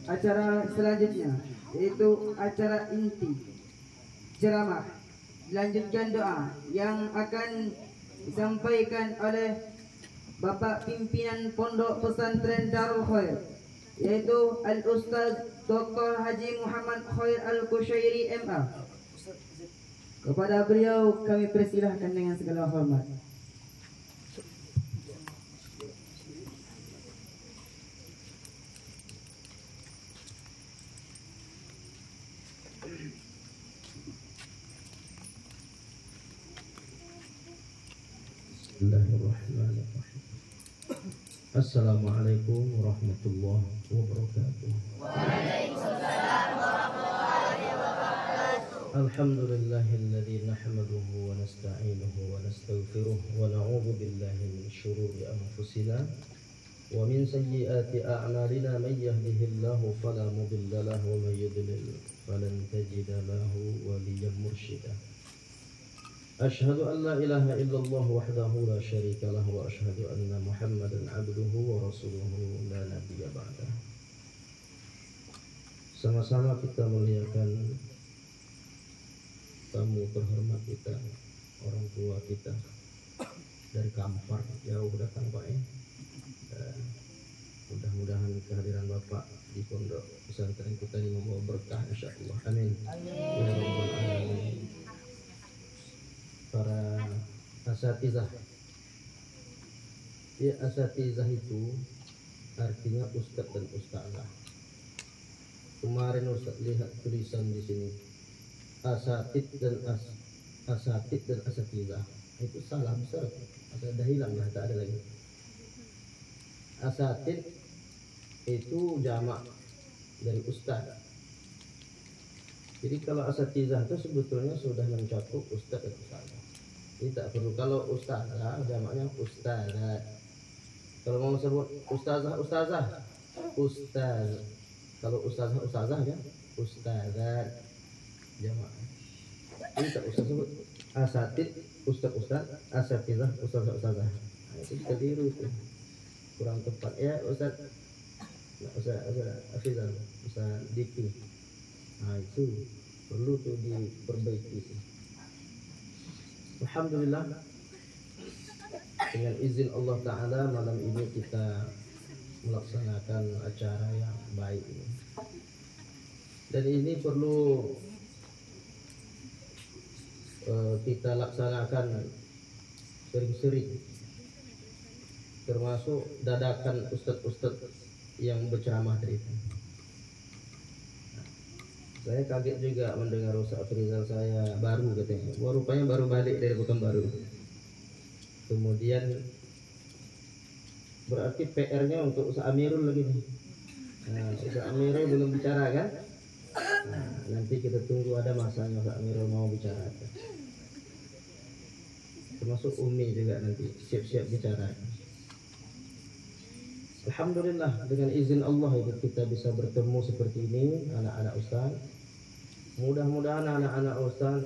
Acara selanjutnya yaitu acara inti ceramah, dilanjutkan doa yang akan disampaikan oleh Bapak Pimpinan Pondok Pesantren Darul Khair, yaitu Al-Ustaz Dr. Haji Muhammad Khair Al-Kushairi MA. Kepada beliau kami persilahkan dengan segala hormat. Bismillahirrahmanirrahim. Assalamualaikum warahmatullahi wabarakatuh. Waalaikumsalam warahmatullahi wabarakatuh. Alhamdulillahilladzi nahmaduhu wa nasta'inuhu wa nastaghfiruh wa na'udzu billahi min syururi anfusina wa min sayyiati a'malina may yahdihillahu fala mudilla lahu wa may yudlil falan tajida lahu waliyyan mursyida. Ashhadu an la ilaha illallah wahdahu la syarika lahu wa ashhadu anna Muhammadan abduhu wa rasuluhu la nabiyya ba'dah. Sama-sama kita muliakan tamu terhormat kita, orang tua kita dari Kampar jauh datang Pak ya. Mudah-mudahan kehadiran Bapak di pondok pesantren kita ini membawa berkah insyaallah. Amin. Ya rabbal alamin. Para asatizah. Ya, asatizah itu artinya ustadz dan ustazah. Kemarin Ustaz lihat tulisan di sini asatid dan asatizah. Itu salah besar. Ada hilang lah, tak ada lagi. Asatid itu jamak dari ustaz. Jadi kalau asatizah itu sebetulnya sudah mencakup ustaz dan ustazah. Tidak perlu. Kalau ustazah jamaknya ustazah. Kalau mau sebut ustazah ustaz. Kalau ustazah ya ustazah jamak. Ini tak usah sebut asatid ustaz, asatizah ustazah. Nah, itu keliru itu. Kurang tepat ya Ustaz. Ustaz Afizal, Ustaz Diki. Nah itu perlu tuh diperbaiki. Alhamdulillah, dengan izin Allah Ta'ala malam ini kita melaksanakan acara yang baik ini. Dan ini perlu kita laksanakan sering-sering, termasuk dadakan ustadz-ustadz yang berceramah dari itu. Saya kaget juga mendengar Ustaz Afrizal saya baru katanya. Wah, rupanya baru balik dari Pekanbaru. Kemudian berarti PR-nya untuk Ustaz Amirul lagi nih. Nah, Ustaz Amirul belum bicara kan? Nah, nanti kita tunggu ada masanya Ustaz Amirul mau bicara. Termasuk Umi juga nanti siap-siap bicara. Alhamdulillah, dengan izin Allah itu kita bisa bertemu seperti ini anak-anak Ustaz. Mudah-mudahan anak-anak Ustaz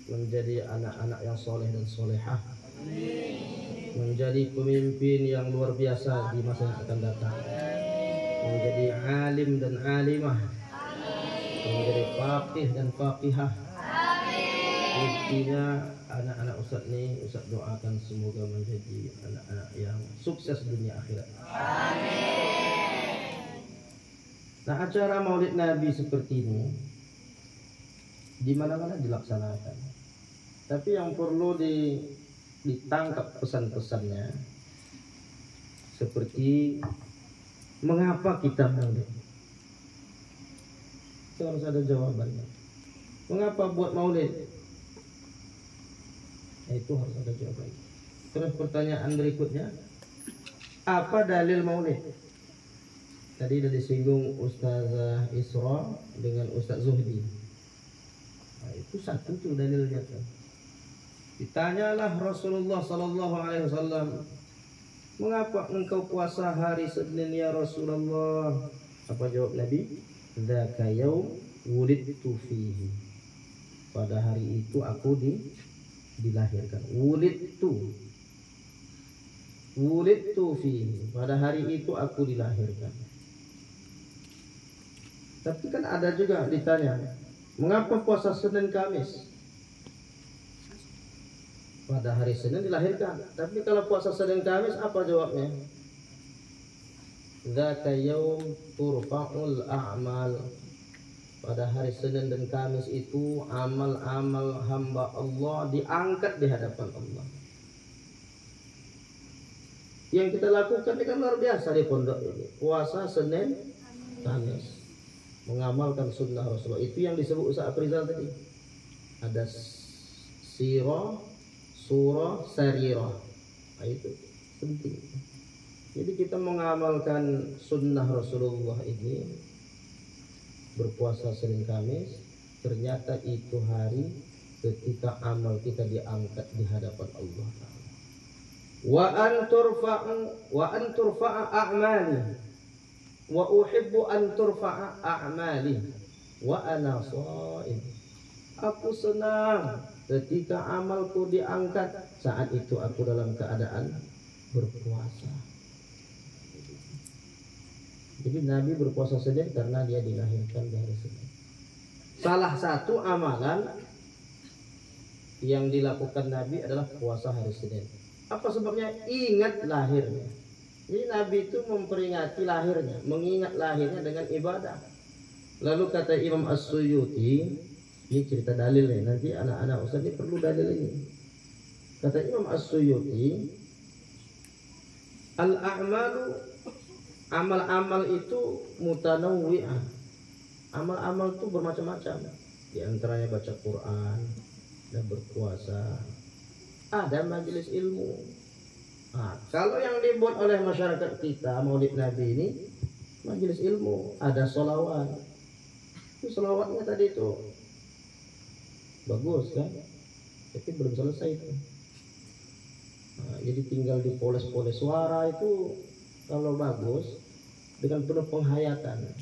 menjadi anak-anak yang soleh dan solehah. Menjadi pemimpin yang luar biasa di masa yang akan datang. Menjadi alim dan alimah. Menjadi faqih dan faqihah. Intinya anak-anak Ustaz ini Ustaz doakan semoga menjadi anak-anak yang sukses dunia akhirat. Nah, acara Maulid Nabi seperti ini di mana-mana dilaksanakan. Tapi yang perlu ditangkap pesan-pesannya seperti mengapa kita Maulid. Itu harus ada jawabannya. Mengapa buat Maulid? Itu harus ada jawabannya. Terus pertanyaan berikutnya, apa dalil Maulid? Tadi sudah disinggung Ustazah Isra dengan Ustaz Zuhdi. Nah, itu satu tuh dalilnya tuh. Ditanyalah Rasulullah Sallallahu Alaihi Wasallam, mengapa engkau puasa hari Senin ya Rasulullah? Apa jawab Nabi? Dzaka yaum wulidtu fihi. Pada hari itu aku dilahirkan. Wulid wulidtu fihi, pada hari itu aku dilahirkan. Tapi kan ada juga ditanya, mengapa puasa Senin Kamis? Pada hari Senin dilahirkan. Tapi kalau puasa Senin Kamis apa jawabnya? Dzaka yaum turfa'ul a'mal. Pada hari Senin dan Kamis itu amal-amal hamba Allah diangkat di hadapan Allah. Yang kita lakukan ini kan luar biasa di pondok ini. Puasa Senin Kamis, mengamalkan sunnah Rasulullah. Itu yang disebut Ustaz Afrizal tadi. Ada sirah, surah, sarirah. Nah, itu penting. Jadi kita mengamalkan sunnah Rasulullah ini, berpuasa Senin Kamis, ternyata itu hari ketika amal kita diangkat di hadapan Allah. Wa an turfa'a a'mali wa uhibbu an turfa'a a'mali wa ana sha'im. Aku senang ketika amalku diangkat, saat itu aku dalam keadaan berpuasa. Jadi Nabi berpuasa Senin karena dia dilahirkan di hari Senin. Salah satu amalan yang dilakukan Nabi adalah puasa hari Senin. Apa sebabnya? Ingat lahirnya. Jadi Nabi itu memperingati lahirnya, mengingat lahirnya dengan ibadah. Lalu kata Imam As-Suyuti, ini cerita dalil nih, nanti anak-anak Ustaz ini perlu dalil ini. Kata Imam As-Suyuti, al-a'malu, amal-amal itu mutanawwi'ah. Amal-amal itu bermacam-macam. Di antaranya baca Quran dan berpuasa. Ada majelis ilmu. Nah, kalau yang dibuat oleh masyarakat kita Maulid Nabi ini majelis ilmu, ada sholawat. Itu sholawatnya tadi itu bagus kan? Tapi belum selesai itu. Nah, jadi tinggal dipoles-poles suara itu kalau bagus dengan penuh penghayatan.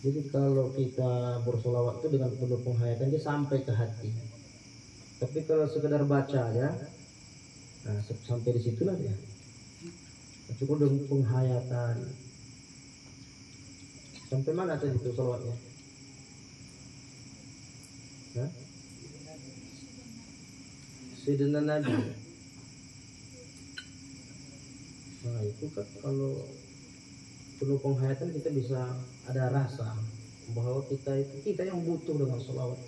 Jadi kalau kita bersolawat itu dengan penuh penghayatan, dia sampai ke hati. Tapi kalau sekedar baca ya, nah, sampai di situlah dia. Cukup dengan penghayatan. Sampai mana tadi itu solawatnya? Hah? Sayyidina Nabi. Nah itu kan kalau penuh penghayatan kita bisa ada rasa bahwa kita yang butuh dengan sholawat.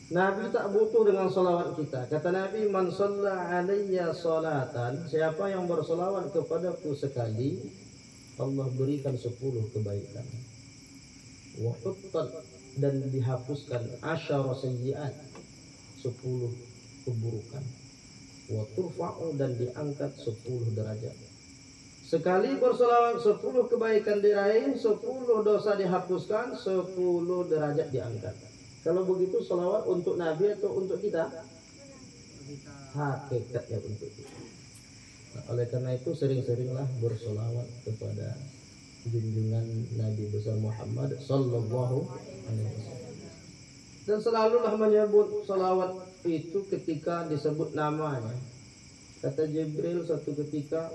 Nabi tak butuh dengan sholawat kita. Kata Nabi, man shalla alayya sholatan, siapa yang bersolawat kepadaku sekali, Allah berikan 10 kebaikan. Wa huttat, dan dihapuskan 10 sayyi'at, 10 keburukan. Wa turfa'u, dan diangkat 10 derajat. Sekali bersolawat 10 kebaikan diraih, 10 dosa dihapuskan, 10 derajat diangkat. Kalau begitu solawat untuk Nabi atau untuk kita? Hakikatnya untuk kita. Nah, oleh karena itu sering-seringlah bersolawat kepada junjungan Nabi besar Muhammad sallallahu alaihi wasallam. Dan selalulah menyebut solawat itu ketika disebut namanya. Kata Jibril satu ketika,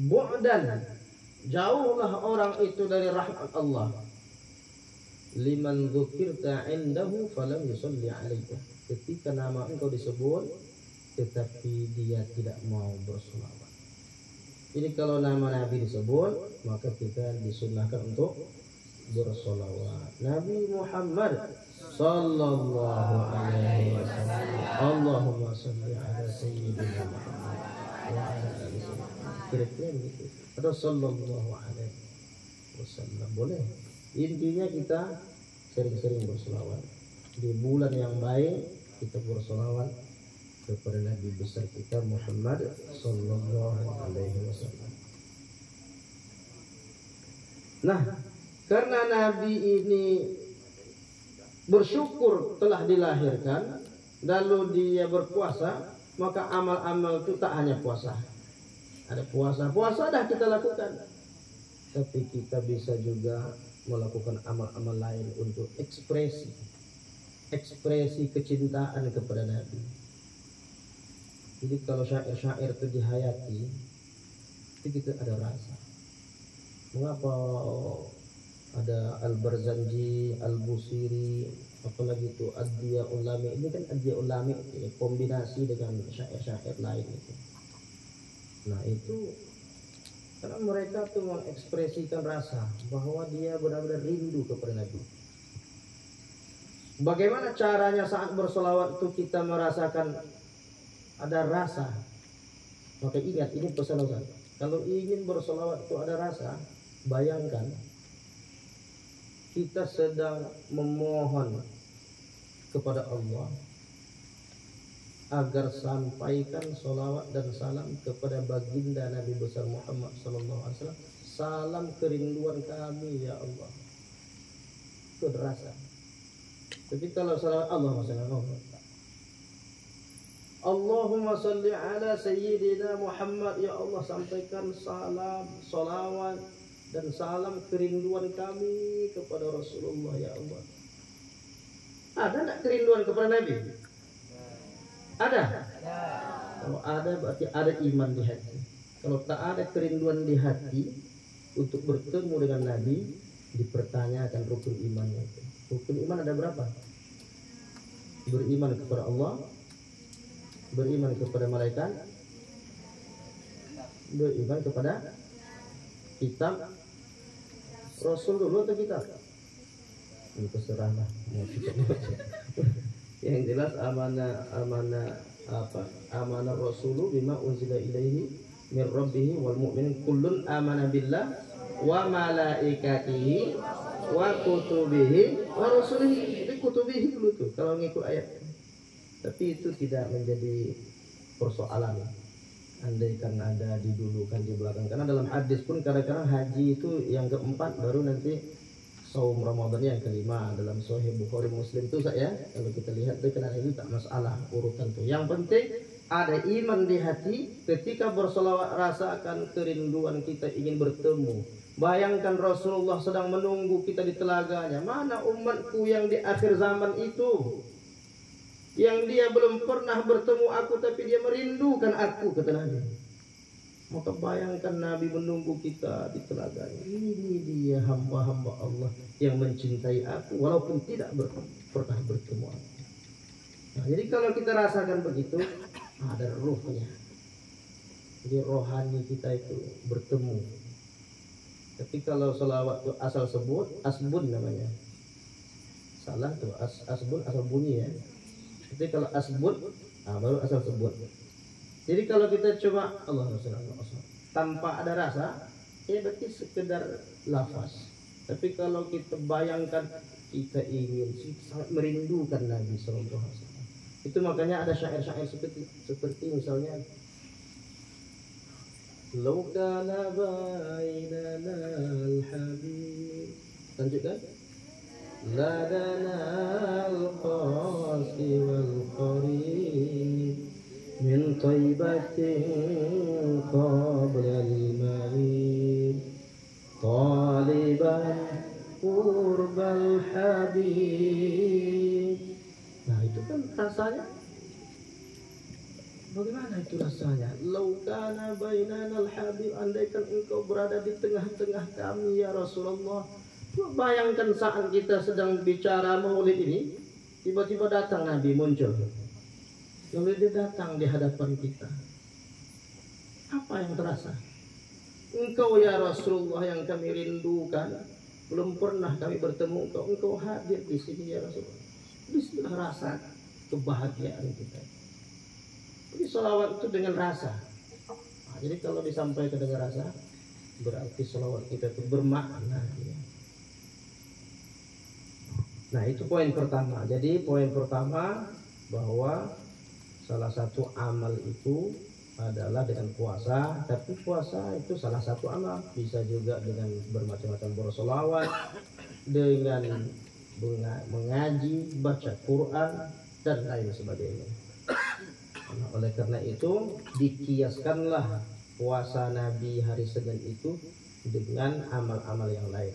bu'dan, jauhlah orang itu dari rahmat Allah. Liman dzukirta indahu falam yusalli alaika. Ketika nama engkau disebut tetapi dia tidak mau bersolawat. Jadi kalau nama Nabi disebut, maka kita disunnahkan untuk bersolawat. Nabi Muhammad sallallahu alaihi wasallam. Allahumma shalli ala sayyidina Muhammad wa ala alihi wasallam. Kira-kira begitu. Atau sallallahu alaihi wasallam. Boleh. Intinya kita sering-sering bersolawat. Di bulan yang baik kita bersolawat kepada Nabi besar kita Muhammad sallallahu alaihi wasallam. Nah, karena Nabi ini bersyukur telah dilahirkan, lalu dia berpuasa, maka amal-amal itu tak hanya puasa. Ada puasa dah kita lakukan, tapi kita bisa juga melakukan amal-amal lain untuk ekspresi kecintaan kepada Nabi. Jadi kalau syair-syair itu dihayati, itu kita ada rasa. Mengapa ada Al-Barzanji, Al-Busiri, apalagi itu Ad-Diya'ul Lami. Ini kan Ad-Diya'ul Lami ya, kombinasi dengan syair-syair lain itu. Nah itu karena mereka tuh mengekspresikan rasa bahwa dia benar-benar rindu kepada Nabi. Bagaimana caranya saat bersolawat itu kita merasakan ada rasa? Maka ingat, ini pesan Ustaz. Kalau ingin bersolawat itu ada rasa, bayangkan kita sedang memohon kepada Allah agar sampaikan solawat dan salam kepada baginda Nabi besar Muhammad SAW. Salam kerinduan kami ya Allah. Itu rasa. Tapi kalau salawat Allahumma salli ala sayyidina Muhammad, ya Allah sampaikan salam, salawat dan salam kerinduan kami kepada Rasulullah ya Allah. Ada tak kerinduan kepada Nabi? Ada? Kalau ada berarti ada iman di hati. Kalau tak ada kerinduan di hati untuk bertemu dengan Nabi, dipertanyakan rukun imannya itu. Rukun iman ada berapa? Beriman kepada Allah, beriman kepada malaikat, beriman kepada kitab, Rasul dulu atau kitab? Ini terserah lah. Yang jelas amanah Rasulu bima unzila ilaihi min rabbih wal mu'minin kullun amana billah wa malaikatihi wa kutubihi wa rusulihi. Itu kutubihi dulu tuh kalau ngikut ayat. Tapi itu tidak menjadi persoalan. Andai kan ada didulukan di belakang. Karena dalam hadis pun kadang-kadang haji itu yang keempat, baru nanti saum Ramadan yang kelima. Dalam Sahih Bukhari Muslim itu saya kalau kita lihat itu karena itu tak masalah urutan itu. Yang penting ada iman di hati. Ketika bersolawat rasakan kerinduan kita ingin bertemu. Bayangkan Rasulullah sedang menunggu kita di telaganya. Mana umatku yang di akhir zaman itu, yang dia belum pernah bertemu aku tapi dia merindukan aku, kata Nabi. Maka bayangkan Nabi menunggu kita di telaganya. Ini dia hamba-hamba Allah yang mencintai aku walaupun tidak pernah bertemu aku. Nah, jadi kalau kita rasakan begitu, ada ruhnya. Jadi rohani kita itu bertemu. Tapi kalau selawat itu asal sebut, asbun namanya. Salah tuh, asbun asal bunyi ya. Jadi kalau asbun, baru asal sebut. Jadi kalau kita cuma Allah tanpa ada rasa, ya berarti sekedar lafaz. Tapi kalau kita bayangkan kita ingin sangat merindukan Nabi Sallallahu Alaihi Wasallam. Itu makanya ada syair-syair seperti misalnya Lau kana bainana al-habib. Lanjutkan. La dana al-qasi wal-qarib min taybatin qabla al-marib taliban qurbal habib. Nah itu kan rasanya. Bagaimana itu rasanya? Laukana bainana al-habib, andaikan engkau berada di tengah-tengah kami ya Rasulullah. Bayangkan saat kita sedang bicara maulid ini, tiba-tiba datang Nabi muncul. Lalu dia datang di hadapan kita. Apa yang terasa? Engkau ya Rasulullah yang kami rindukan. Belum pernah kami bertemu engkau. Engkau hadir di sini ya Rasulullah. Disinilah rasa kebahagiaan kita. Jadi sholawat itu dengan rasa. Nah, jadi kalau disampaikan dengan rasa, berarti sholawat kita itu bermakna. Ya. Nah itu poin pertama. Jadi poin pertama bahwa salah satu amal itu adalah dengan puasa. Tapi puasa itu salah satu amal. Bisa juga dengan bermacam-macam bersolawat, dengan mengaji, baca Quran dan lain sebagainya. Nah, oleh karena itu dikiaskanlah puasa Nabi hari Senin itu dengan amal-amal yang lain.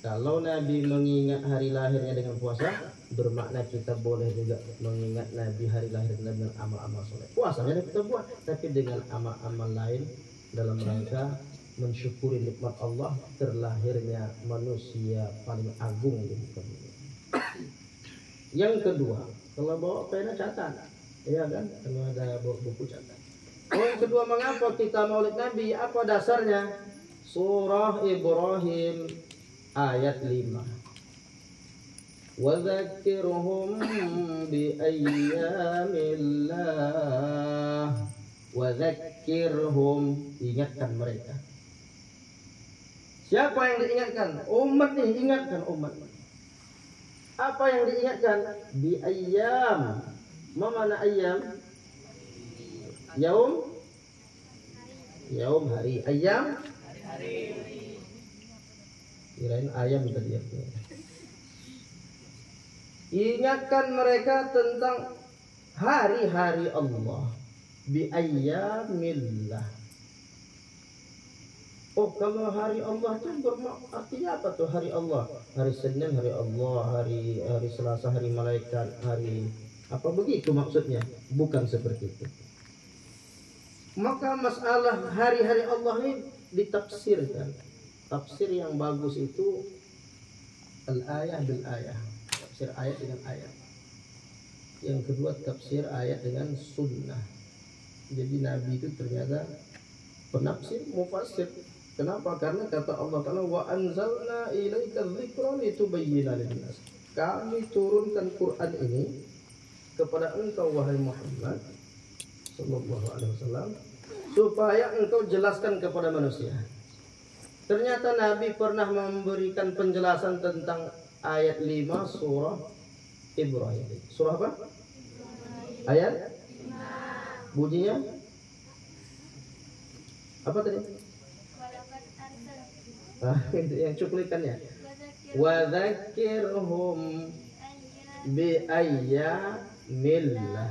Kalau Nabi mengingat hari lahirnya dengan puasa, bermakna kita boleh juga mengingat Nabi, hari lahir Nabi dengan amal-amal soleh. Puasanya kita buat, tapi dengan amal-amal lain dalam rangka mensyukuri nikmat Allah terlahirnya manusia paling agung di muka bumi. Yang kedua, kalau bawa pena catat, ya kan? Kalau ada buku catat. Yang kedua, mengapa kita maulid Nabi? Apa dasarnya? Surah Ibrahim ayat 5. وذكرهم بأيام الله وذكرهم, ingatkan mereka. Siapa yang diingatkan? Umat nih, ingatkan umat. Apa yang diingatkan? Bi ayyam. Mana ayyam? Yaum hari. Ayyam hari. Kirain ayam tadi ya. Ingatkan mereka tentang hari-hari Allah. Bi ayyamillah. Oh, kalau hari Allah itu artinya apa tuh hari Allah? Hari Senin hari Allah, hari Selasa hari malaikat, hari apa begitu maksudnya? Bukan seperti itu. Maka masalah hari-hari Allah ini ditafsirkan. Tafsir yang bagus itu al-ayah bil ayah. Tafsir ayat dengan ayat. Yang kedua tafsir ayat dengan sunnah. Jadi Nabi itu ternyata penafsir, mufassir. Kenapa? Karena kata Allah Ta'ala, wa anzalna ilaika dzikra litubayyana lin-nas. Kami turunkan Quran ini kepada engkau wahai Muhammad sallallahu alaihi wasallam supaya engkau jelaskan kepada manusia. Ternyata Nabi pernah memberikan penjelasan tentang ayat 5 surah Ibrahim. Surah apa? Ayat? Bunyinya? Apa tadi? Yang cuplikannya. Wa dzakirhum bi ayyamillah.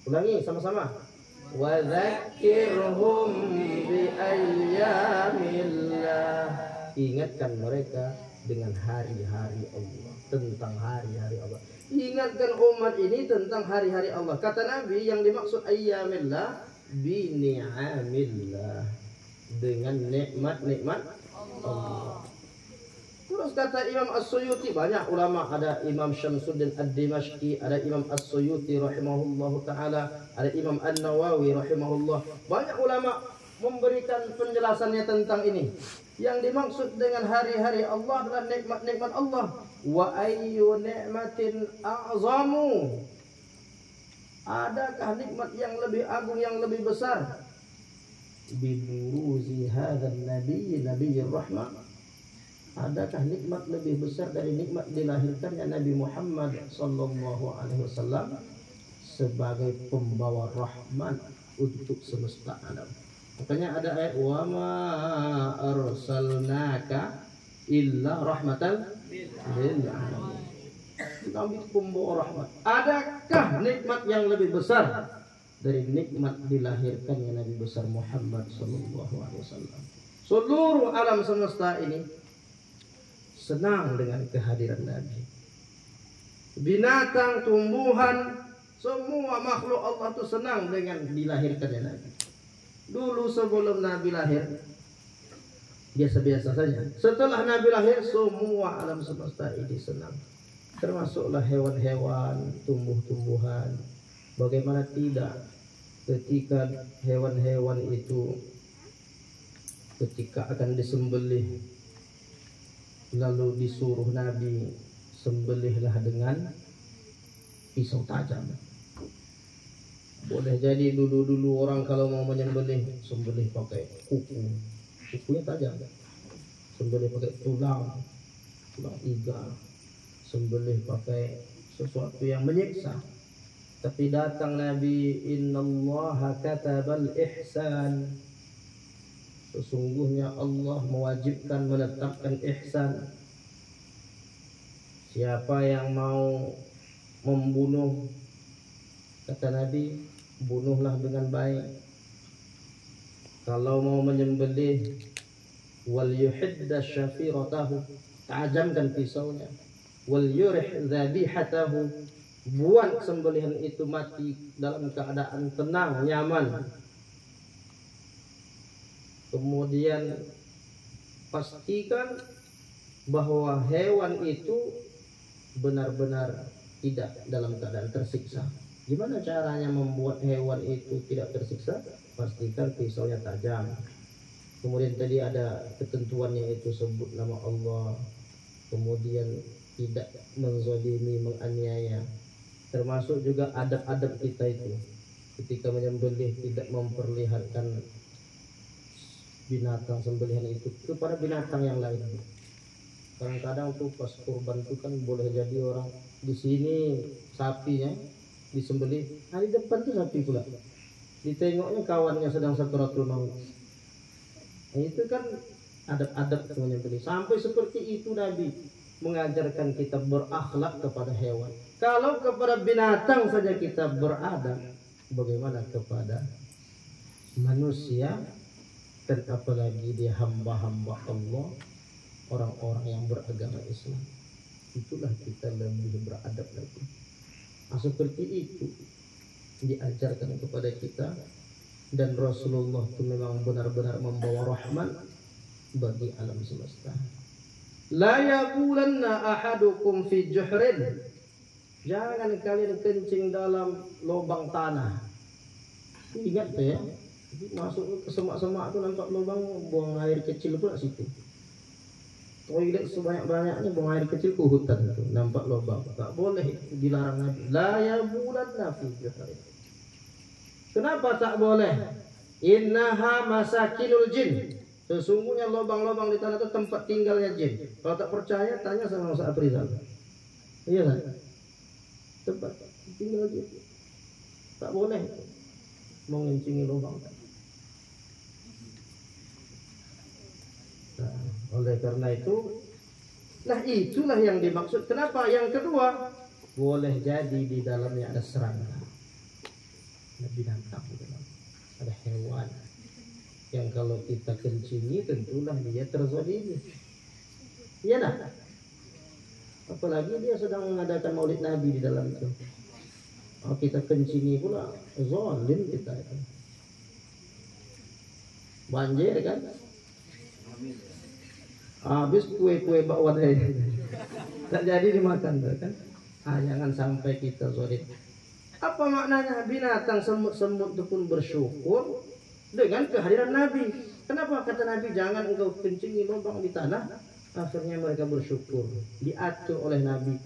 Ulangi sama-sama. Wa dzakirhum bi ayyamillah. Ingatkan mereka dengan hari-hari Allah, tentang hari-hari Allah. Ingatkan umat ini tentang hari-hari Allah. Kata Nabi, yang dimaksud ayyamillah bi ni'amillah, dengan nikmat-nikmat Allah. Terus kata Imam As-Suyuti, banyak ulama, ada Imam Syamsuddin Ad-Dimashqi, ada Imam As-Suyuti rahimahullahu taala, ada Imam An-Nawawi rahimahullah. Banyak ulama memberikan penjelasannya tentang ini. Yang dimaksud dengan hari-hari Allah adalah nikmat-nikmat Allah. Wa ayyu ni'matin a'zamu. Adakah nikmat yang lebih agung, yang lebih besar? Biburuzi hadzal nabiyyir rahmah. Adakah nikmat lebih besar dari nikmat dilahirkannya Nabi Muhammad sallallahu alaihi wasallam sebagai pembawa rahmat untuk semesta alam? Makanya ada ayat wa ma arsalnaka illa rahmatan lil alamin. Kami pembawa rahmat. Adakah nikmat yang lebih besar dari nikmat dilahirkannya Nabi besar Muhammad sallallahu alaihi wasallam? Seluruh alam semesta ini senang dengan kehadiran Nabi. Binatang, tumbuhan, semua makhluk Allah itu senang dengan dilahirkannya Nabi. Dulu sebelum Nabi lahir biasa-biasa saja. Setelah Nabi lahir semua alam semesta ini senang. Termasuklah hewan-hewan, tumbuh-tumbuhan. Bagaimana tidak ketika hewan-hewan itu ketika akan disembelih lalu disuruh Nabi sembelihlah dengan pisau tajam. Boleh jadi dulu orang kalau mau menyembelih sembelih pakai kukunya tajam. Sembelih pakai tulang iga. Sembelih pakai sesuatu yang menyiksa. Tapi datang Nabi, innallaha katabal ihsan. Sesungguhnya Allah mewajibkan, menetapkan ihsan. Siapa yang mau membunuh, kata Nabi, bunuhlah dengan baik. Kalau mau menyembelih, wal yuhidda syafiratahu, tajamkan pisaunya. wal yurih dzabihatahu, buat sembelihan itu mati dalam keadaan tenang, nyaman. Kemudian pastikan bahwa hewan itu benar-benar tidak dalam keadaan tersiksa. Gimana caranya membuat hewan itu tidak tersiksa? Pastikan pisaunya tajam. Kemudian tadi ada ketentuannya, itu sebut nama Allah. Kemudian tidak menzalimi, menganiaya. Termasuk juga adab-adab kita itu. Ketika menyembelih tidak memperlihatkan binatang sembelihan itu kepada binatang yang lain. Kadang-kadang tuh pas kurban tuh kan boleh jadi orang di sini sapinya disembelih, di depan tuh sapi pula. Ditengoknya kawannya sedang sakaratul maut. Nah, itu kan adab-adab menyembelih. Sampai seperti itu Nabi mengajarkan kita berakhlak kepada hewan. Kalau kepada binatang saja kita beradab, bagaimana kepada manusia? Dan apalagi dia hamba-hamba Allah, orang-orang yang beragama Islam. Itulah kita lebih beradab lagi. Nah, seperti itu diajarkan kepada kita. Dan Rasulullah itu memang benar-benar membawa rahmat bagi alam semesta. La yaqulanna ahadukum fi juhrin, jangan kalian kencing dalam lubang tanah. Ingat ya, masuk ke semak-semak itu nampak lubang, buang air kecil pula situ. Toilet sebanyak-banyaknya buang air kecil ke hutan itu, nampak lubang. Tak boleh, dilarang Nabi. La yaqulanna fi juhrin. Kenapa tak boleh? Innaha masakinul jin. Sesungguhnya lubang-lubang di tanah itu tempat tinggalnya jin. Kalau tak percaya tanya sama Ustaz Aprizal. Iya kan? Tempat tinggal jin. Tak boleh mengencingi lubang. Nah, oleh karena itu, nah itulah yang dimaksud. Kenapa? Yang kedua, boleh jadi di dalamnya ada serangga. Ada binatang di dalam, ada hewan yang kalau kita kencingi tentulah dia terzalimi. Iya dah. Apalagi dia sedang mengadakan maulid Nabi di dalam itu. Oh, kita kencingi pula, zalim kita itu. Banjir kan? Habis kue-kue bakwan tak jadi dimakan kan? Jangan sampai kita zalim. Apa maknanya? Binatang semut-semut itu pun bersyukur dengan kehadiran Nabi. Kenapa kata Nabi jangan engkau kencingi lubang di tanah? Akhirnya mereka bersyukur. Diatur oleh Nabi,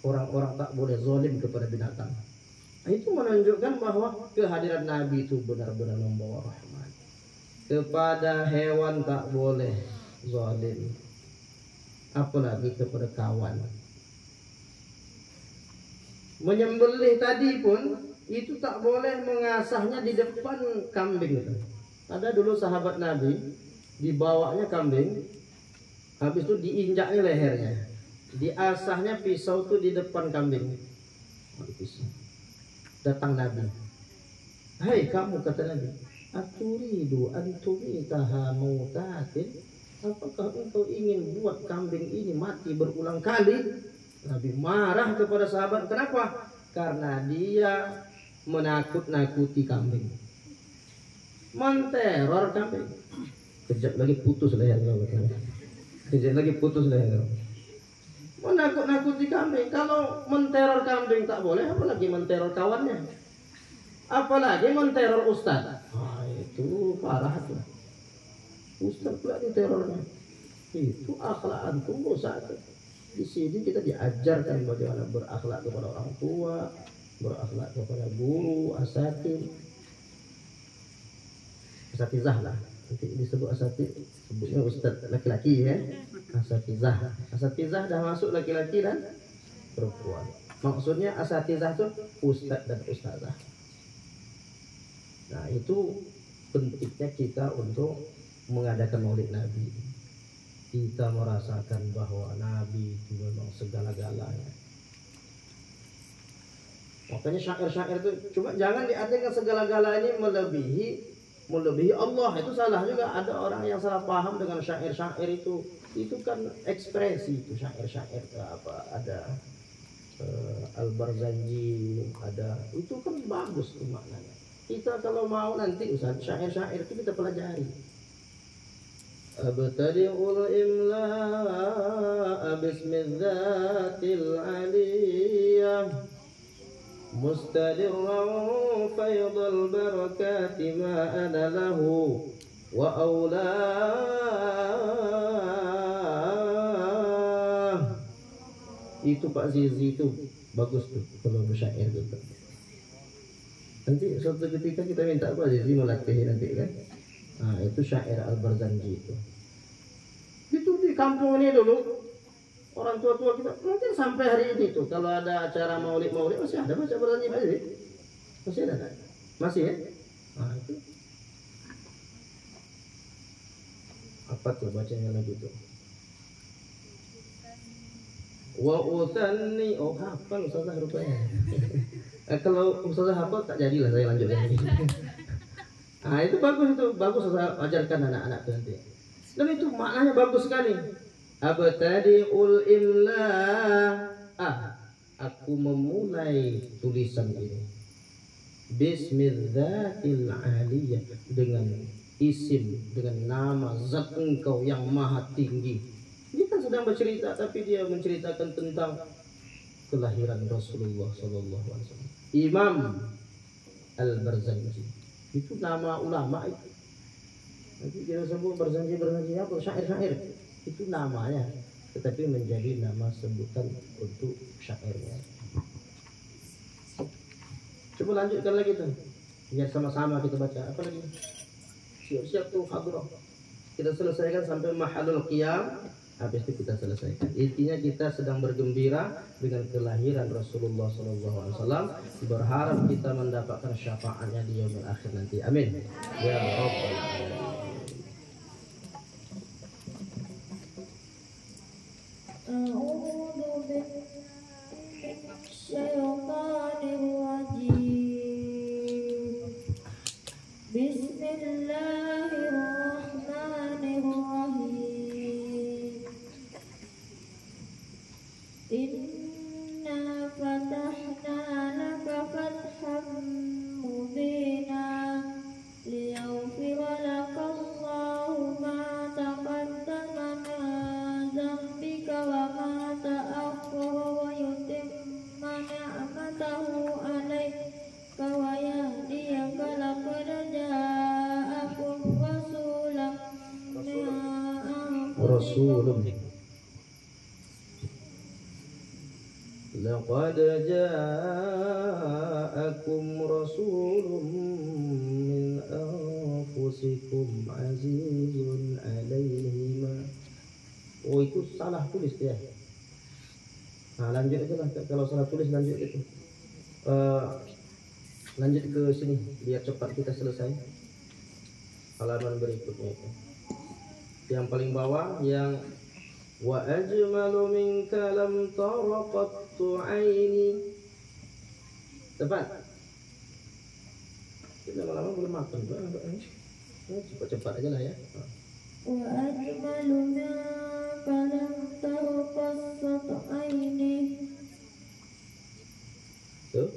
orang-orang tak boleh zalim kepada binatang. Nah, itu menunjukkan bahwa kehadiran Nabi itu benar-benar membawa rahmat. Kepada hewan tak boleh zalim, apalagi kepada kawan. Menyembelih tadi pun itu tak boleh mengasahnya di depan kambing. Ada dulu sahabat Nabi dibawanya kambing, habis itu diinjaknya lehernya, diasahnya pisau itu di depan kambing. Datang Nabi, hai kamu, kata Nabi, aturidu antumitaha mautatin, apakah engkau ingin buat kambing ini mati berulang kali? Nabi marah kepada sahabat. Kenapa? Karena dia menakut-nakuti kambing, menteror kambing. Kejap lagi putus leher kau, kejap lagi putus leher kau. Menakut-nakuti kambing. Kalau menteror kambing tak boleh, apalagi menteror kawannya, apalagi menteror ustaz. Itu parah tuh. Ustaz pula diterornya. Itu akhlak antum dosa. Di sini kita diajarkan bagaimana berakhlak kepada orang tua, berakhlak kepada guru, asatizah lah. Nanti disebut asatizah, sebutnya ustaz laki-laki ya. Asatizah dah masuk laki-laki dan perempuan. Maksudnya asatizah itu ustaz dan ustazah. Nah, itu pentingnya kita untuk mengadakan maulid Nabi. Kita merasakan bahwa Nabi itu memang segala-galanya. Makanya syair-syair itu cuma jangan diartikan segala-galanya ini melebihi Allah. Itu salah juga. Ada orang yang salah paham dengan syair-syair itu. Itu kan ekspresi itu syair-syair apa ada Al-Barzanji ada, itu kan bagus tuh maknanya. Kita kalau mau nanti Ustaz syair-syair itu kita pelajari. Abtadi'ul imla bismidzatil aliyah mustadirran faydul barakati ma ana lahu wa aulah. Itu Pak Zizi itu bagus tuh kalau bersyair gitu. Nanti suatu ketika kita minta Pak Zizi melatih nanti kan. Nah, itu syair Al-Barzanji itu. Itu di kampung ini dulu orang tua-tua kita mungkin sampai hari ini tuh kalau ada acara maulid masih ada baca Barzanji Pak Zizi. Masih ada kan? Masih ya? Nah, itu apa tuh bacanya lagi tuh? Wa uthanni, oh hafal Ustazah rupanya. Kalau Ustazah hafal tak jadilah saya lanjutkan lagi. Nah itu bagus saya ajarkan anak-anak nanti. Dan itu maknanya bagus sekali. Abtadi'ul imla, aku memulai tulisan ini. Bismidzatil aliyah, dengan isim, dengan nama zat engkau yang maha tinggi. Dia kan sedang bercerita, tapi dia menceritakan tentang kelahiran Rasulullah SAW. Imam Al-Barzanji itu nama ulama itu. Nanti kita sebut Barzanji apa? Syair-syair itu namanya, tetapi menjadi nama sebutan untuk syairnya. Coba lanjutkan lagi tuh, biar sama-sama kita baca. Apa lagi? Siap-siap tuh hadrah. Kita selesaikan sampai mahalul qiyam. Habis itu kita selesaikan. Intinya kita sedang bergembira dengan kelahiran Rasulullah SAW. Berharap kita mendapatkan syafaatnya di yaumil akhir nanti. Amin. Ya Rabbal alamin. Bismillahirrahmanirrahim. Inna fatahna laka fathan mubina liyaghfira laka Allahu ma taqaddama min dhanbika wa ma ta'akhkhara wa yutimma ni'matahu 'alaika wa yahdiyaka laqad ja'akum rasulun min anfusikum. Laqad ja'akum rasulun min anfusikum azizun 'alaihi ma. Oh itu salah tulis ya. Nah lanjut aja lah, kalau salah tulis lanjut itu. Lanjut ke sini biar cepat kita selesai. Halaman berikutnya itu. Yang paling bawah yang wa ajmalu minka lam tara qattu aini. Tepat. Kita lama-lama belum makan. Cepat-cepat aja lah ya. Wa ajmalu minka lam tara qattu aini. Tuh.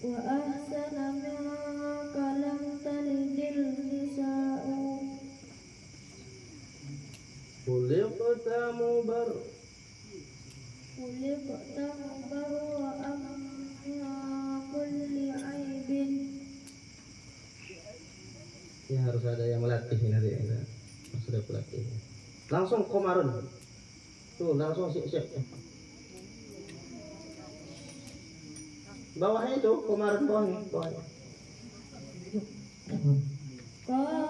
Wa ahsana minka lam talidil nisa'u. Khuliqta mubar wa amma kulli aibin. Ya harus ada yang melatih nanti ya. Harus ada pelatih. Langsung komarun. Tuh langsung siap-siap. Bawahnya itu komarun bawahnya. Qaf